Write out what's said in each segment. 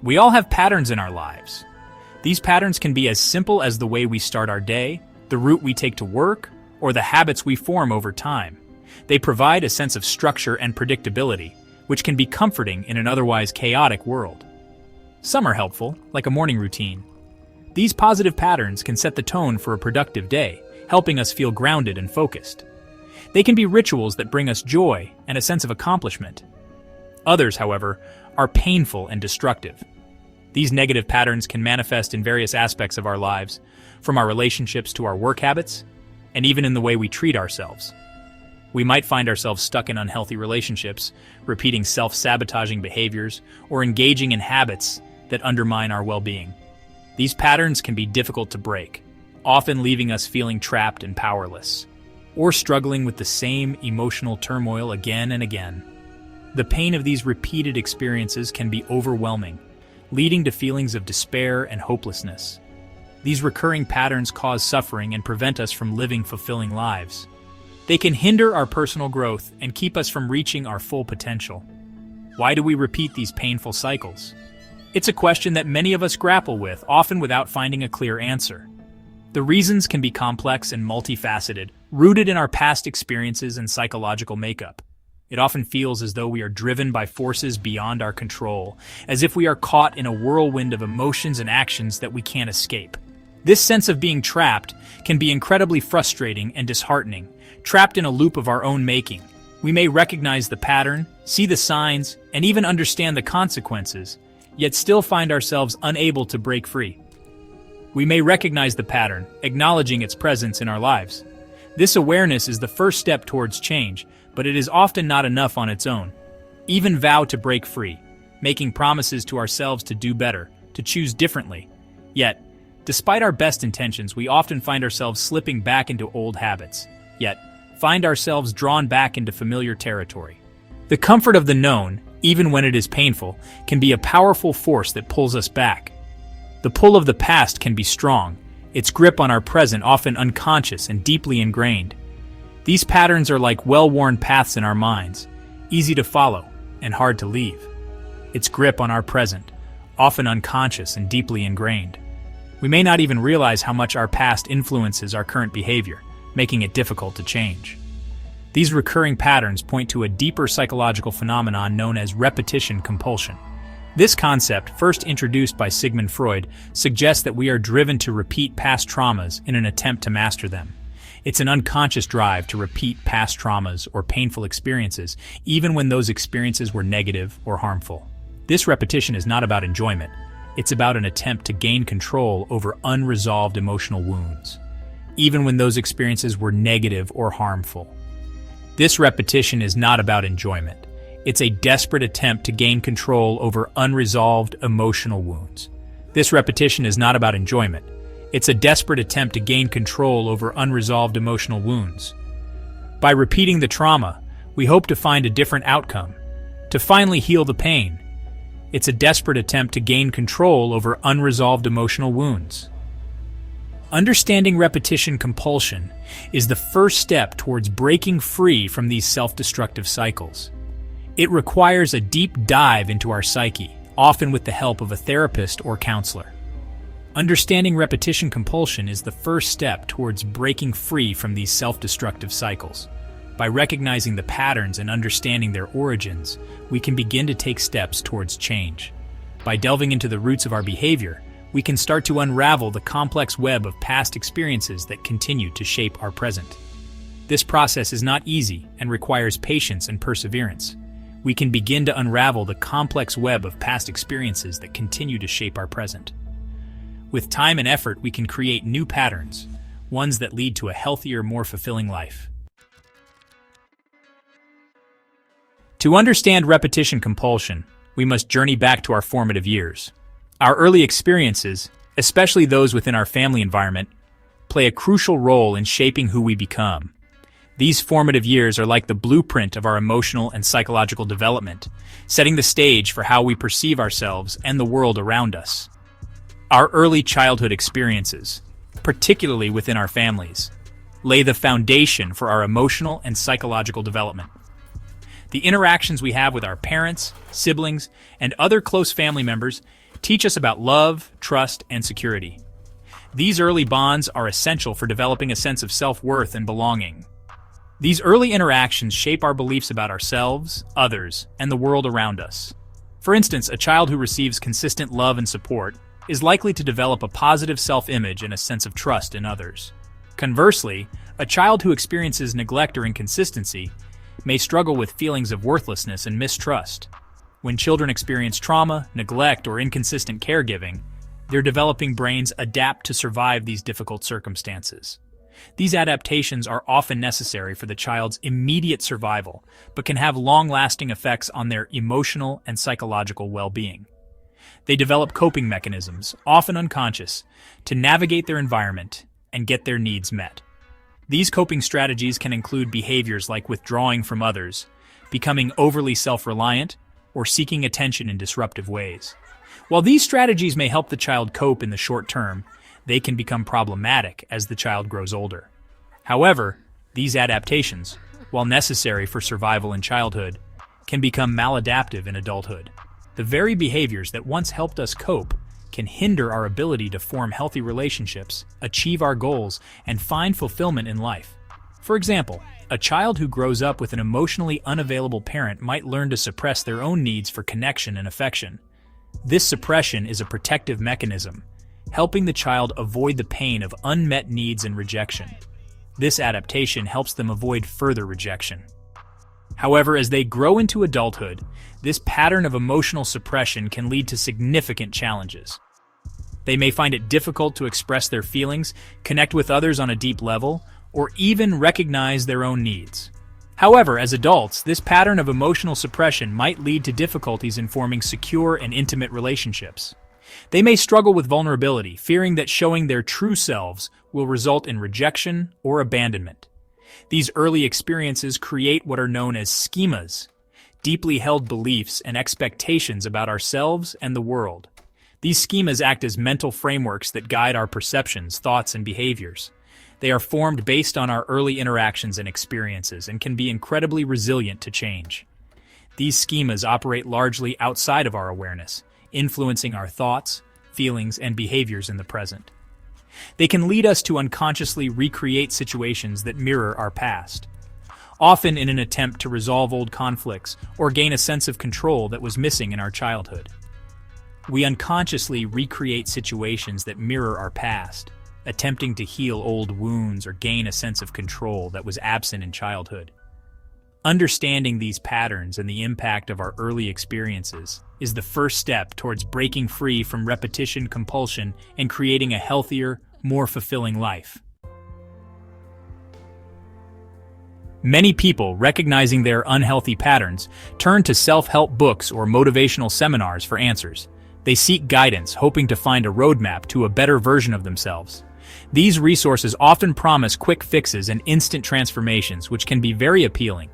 We all have patterns in our lives. These patterns can be as simple as the way we start our day, the route we take to work, or the habits we form over time. They provide a sense of structure and predictability, which can be comforting in an otherwise chaotic world. Some are helpful, like a morning routine. These positive patterns can set the tone for a productive day, helping us feel grounded and focused. They can be rituals that bring us joy and a sense of accomplishment. Others, however, are painful and destructive. These negative patterns can manifest in various aspects of our lives, from our relationships to our work habits, and even in the way we treat ourselves. We might find ourselves stuck in unhealthy relationships, repeating self-sabotaging behaviors, or engaging in habits that undermine our well-being. These patterns can be difficult to break, often leaving us feeling trapped and powerless, or struggling with the same emotional turmoil again and again. The pain of these repeated experiences can be overwhelming, leading to feelings of despair and hopelessness. These recurring patterns cause suffering and prevent us from living fulfilling lives. They can hinder our personal growth and keep us from reaching our full potential. Why do we repeat these painful cycles? It's a question that many of us grapple with, often without finding a clear answer. The reasons can be complex and multifaceted, rooted in our past experiences and psychological makeup. It often feels as though we are driven by forces beyond our control, as if we are caught in a whirlwind of emotions and actions that we can't escape. This sense of being trapped can be incredibly frustrating and disheartening, trapped in a loop of our own making. We may recognize the pattern, see the signs, and even understand the consequences, yet still find ourselves unable to break free. We may recognize the pattern, acknowledging its presence in our lives. This awareness is the first step towards change, but it is often not enough on its own. Even vow to break free, making promises to ourselves to do better, to choose differently. Yet, despite our best intentions, we often find ourselves slipping back into old habits, yet find ourselves drawn back into familiar territory. The comfort of the known, even when it is painful, can be a powerful force that pulls us back. The pull of the past can be strong, its grip on our present often unconscious and deeply ingrained. These patterns are like well-worn paths in our minds, easy to follow and hard to leave. Its grip on our present, often unconscious and deeply ingrained. We may not even realize how much our past influences our current behavior, making it difficult to change. These recurring patterns point to a deeper psychological phenomenon known as repetition compulsion. This concept, first introduced by Sigmund Freud, suggests that we are driven to repeat past traumas in an attempt to master them. It's an unconscious drive to repeat past traumas or painful experiences, even when those experiences were negative or harmful. This repetition is not about enjoyment. It's about an attempt to gain control over unresolved emotional wounds, even when those experiences were negative or harmful. This repetition is not about enjoyment. It's a desperate attempt to gain control over unresolved emotional wounds. This repetition is not about enjoyment. It's a desperate attempt to gain control over unresolved emotional wounds. By repeating the trauma, we hope to find a different outcome, to finally heal the pain. It's a desperate attempt to gain control over unresolved emotional wounds. Understanding repetition compulsion is the first step towards breaking free from these self-destructive cycles. It requires a deep dive into our psyche, often with the help of a therapist or counselor. Understanding repetition compulsion is the first step towards breaking free from these self-destructive cycles. By recognizing the patterns and understanding their origins, we can begin to take steps towards change. By delving into the roots of our behavior, we can start to unravel the complex web of past experiences that continue to shape our present. This process is not easy and requires patience and perseverance. We can begin to unravel the complex web of past experiences that continue to shape our present. With time and effort, we can create new patterns, ones that lead to a healthier, more fulfilling life. To understand repetition compulsion, we must journey back to our formative years. Our early experiences, especially those within our family environment, play a crucial role in shaping who we become. These formative years are like the blueprint of our emotional and psychological development, setting the stage for how we perceive ourselves and the world around us. Our early childhood experiences, particularly within our families, lay the foundation for our emotional and psychological development. The interactions we have with our parents, siblings, and other close family members teach us about love, trust, and security. These early bonds are essential for developing a sense of self-worth and belonging. These early interactions shape our beliefs about ourselves, others, and the world around us. For instance, a child who receives consistent love and support is likely to develop a positive self-image and a sense of trust in others. Conversely, a child who experiences neglect or inconsistency may struggle with feelings of worthlessness and mistrust. When children experience trauma, neglect, or inconsistent caregiving, their developing brains adapt to survive these difficult circumstances. These adaptations are often necessary for the child's immediate survival, but can have long-lasting effects on their emotional and psychological well-being. They develop coping mechanisms, often unconscious, to navigate their environment and get their needs met. These coping strategies can include behaviors like withdrawing from others, becoming overly self-reliant, or seeking attention in disruptive ways. While these strategies may help the child cope in the short term, they can become problematic as the child grows older. However, these adaptations, while necessary for survival in childhood, can become maladaptive in adulthood. The very behaviors that once helped us cope can hinder our ability to form healthy relationships, achieve our goals, and find fulfillment in life. For example, a child who grows up with an emotionally unavailable parent might learn to suppress their own needs for connection and affection. This suppression is a protective mechanism, helping the child avoid the pain of unmet needs and rejection. This adaptation helps them avoid further rejection. However, as they grow into adulthood, this pattern of emotional suppression can lead to significant challenges. They may find it difficult to express their feelings, connect with others on a deep level, or even recognize their own needs. However, as adults, this pattern of emotional suppression might lead to difficulties in forming secure and intimate relationships. They may struggle with vulnerability, fearing that showing their true selves will result in rejection or abandonment. These early experiences create what are known as schemas, deeply held beliefs and expectations about ourselves and the world. These schemas act as mental frameworks that guide our perceptions, thoughts, and behaviors. They are formed based on our early interactions and experiences and can be incredibly resilient to change. These schemas operate largely outside of our awareness, influencing our thoughts, feelings, and behaviors in the present. They can lead us to unconsciously recreate situations that mirror our past, often in an attempt to resolve old conflicts or gain a sense of control that was missing in our childhood. We unconsciously recreate situations that mirror our past, attempting to heal old wounds or gain a sense of control that was absent in childhood. Understanding these patterns and the impact of our early experiences is the first step towards breaking free from repetition, compulsion, and creating a healthier, more fulfilling life. Many people, recognizing their unhealthy patterns, turn to self-help books or motivational seminars for answers. They seek guidance, hoping to find a roadmap to a better version of themselves. These resources often promise quick fixes and instant transformations, which can be very appealing.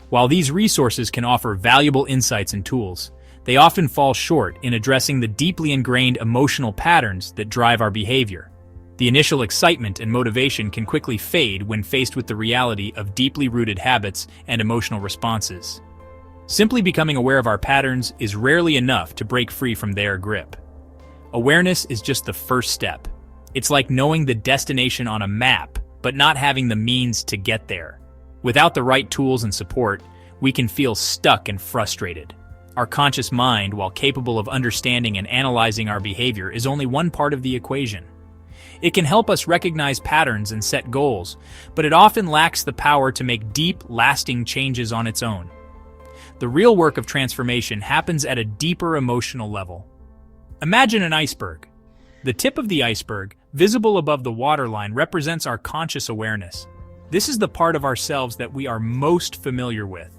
While these resources can offer valuable insights and tools, they often fall short in addressing the deeply ingrained emotional patterns that drive our behavior. The initial excitement and motivation can quickly fade when faced with the reality of deeply rooted habits and emotional responses. Simply becoming aware of our patterns is rarely enough to break free from their grip. Awareness is just the first step. It's like knowing the destination on a map, but not having the means to get there. Without the right tools and support, we can feel stuck and frustrated. Our conscious mind, while capable of understanding and analyzing our behavior, is only one part of the equation. It can help us recognize patterns and set goals, but it often lacks the power to make deep, lasting changes on its own. The real work of transformation happens at a deeper emotional level. Imagine an iceberg. The tip of the iceberg, visible above the waterline, represents our conscious awareness. This is the part of ourselves that we are most familiar with.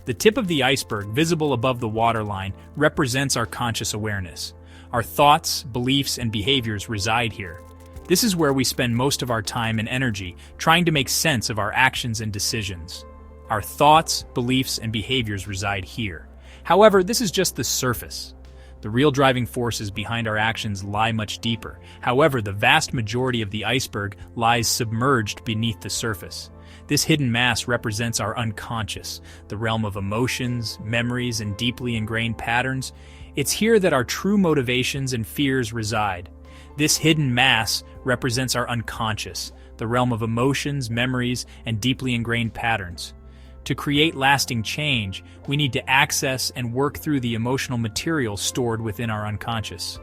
The tip of the iceberg, visible above the waterline, represents our conscious awareness. Our thoughts, beliefs, and behaviors reside here. This is where we spend most of our time and energy, trying to make sense of our actions and decisions. Our thoughts, beliefs, and behaviors reside here. However, this is just the surface. The real driving forces behind our actions lie much deeper. However, the vast majority of the iceberg lies submerged beneath the surface. This hidden mass represents our unconscious, the realm of emotions, memories, and deeply ingrained patterns. It's here that our true motivations and fears reside. This hidden mass represents our unconscious, the realm of emotions, memories, and deeply ingrained patterns. To create lasting change, we need to access and work through the emotional material stored within our unconscious.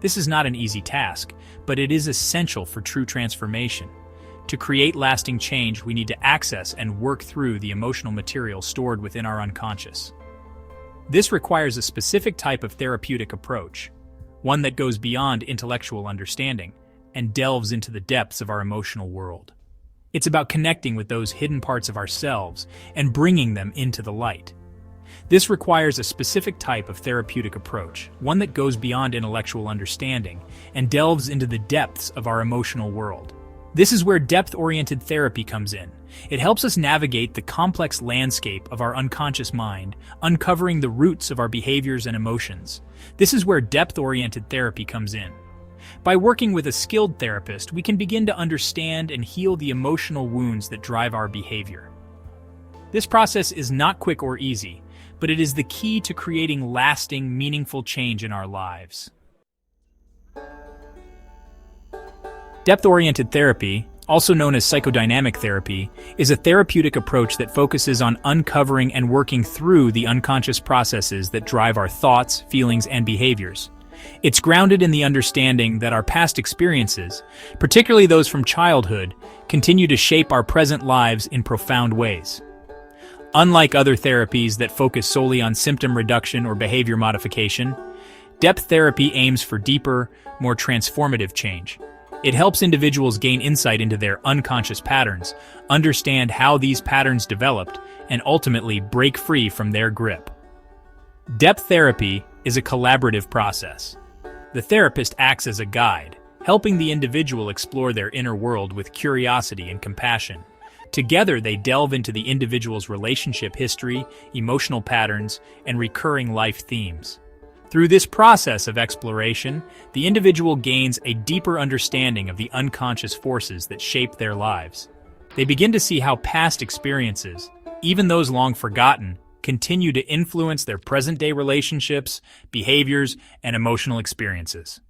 This is not an easy task, but it is essential for true transformation. To create lasting change, we need to access and work through the emotional material stored within our unconscious. This requires a specific type of therapeutic approach, one that goes beyond intellectual understanding and delves into the depths of our emotional world. It's about connecting with those hidden parts of ourselves and bringing them into the light. This requires a specific type of therapeutic approach, one that goes beyond intellectual understanding and delves into the depths of our emotional world. This is where depth-oriented therapy comes in. It helps us navigate the complex landscape of our unconscious mind, uncovering the roots of our behaviors and emotions. This is where depth-oriented therapy comes in. By working with a skilled therapist, we can begin to understand and heal the emotional wounds that drive our behavior. This process is not quick or easy, but it is the key to creating lasting, meaningful change in our lives. Depth-oriented therapy, also known as psychodynamic therapy, is a therapeutic approach that focuses on uncovering and working through the unconscious processes that drive our thoughts, feelings, and behaviors. It's grounded in the understanding that our past experiences, particularly those from childhood, continue to shape our present lives in profound ways. Unlike other therapies that focus solely on symptom reduction or behavior modification, depth therapy aims for deeper, more transformative change. It helps individuals gain insight into their unconscious patterns, understand how these patterns developed, and ultimately break free from their grip. Depth therapy is a collaborative process. The therapist acts as a guide, helping the individual explore their inner world with curiosity and compassion. Together, they delve into the individual's relationship history, emotional patterns, and recurring life themes. Through this process of exploration, the individual gains a deeper understanding of the unconscious forces that shape their lives. They begin to see how past experiences, even those long forgotten, continue to influence their present-day relationships, behaviors, and emotional experiences.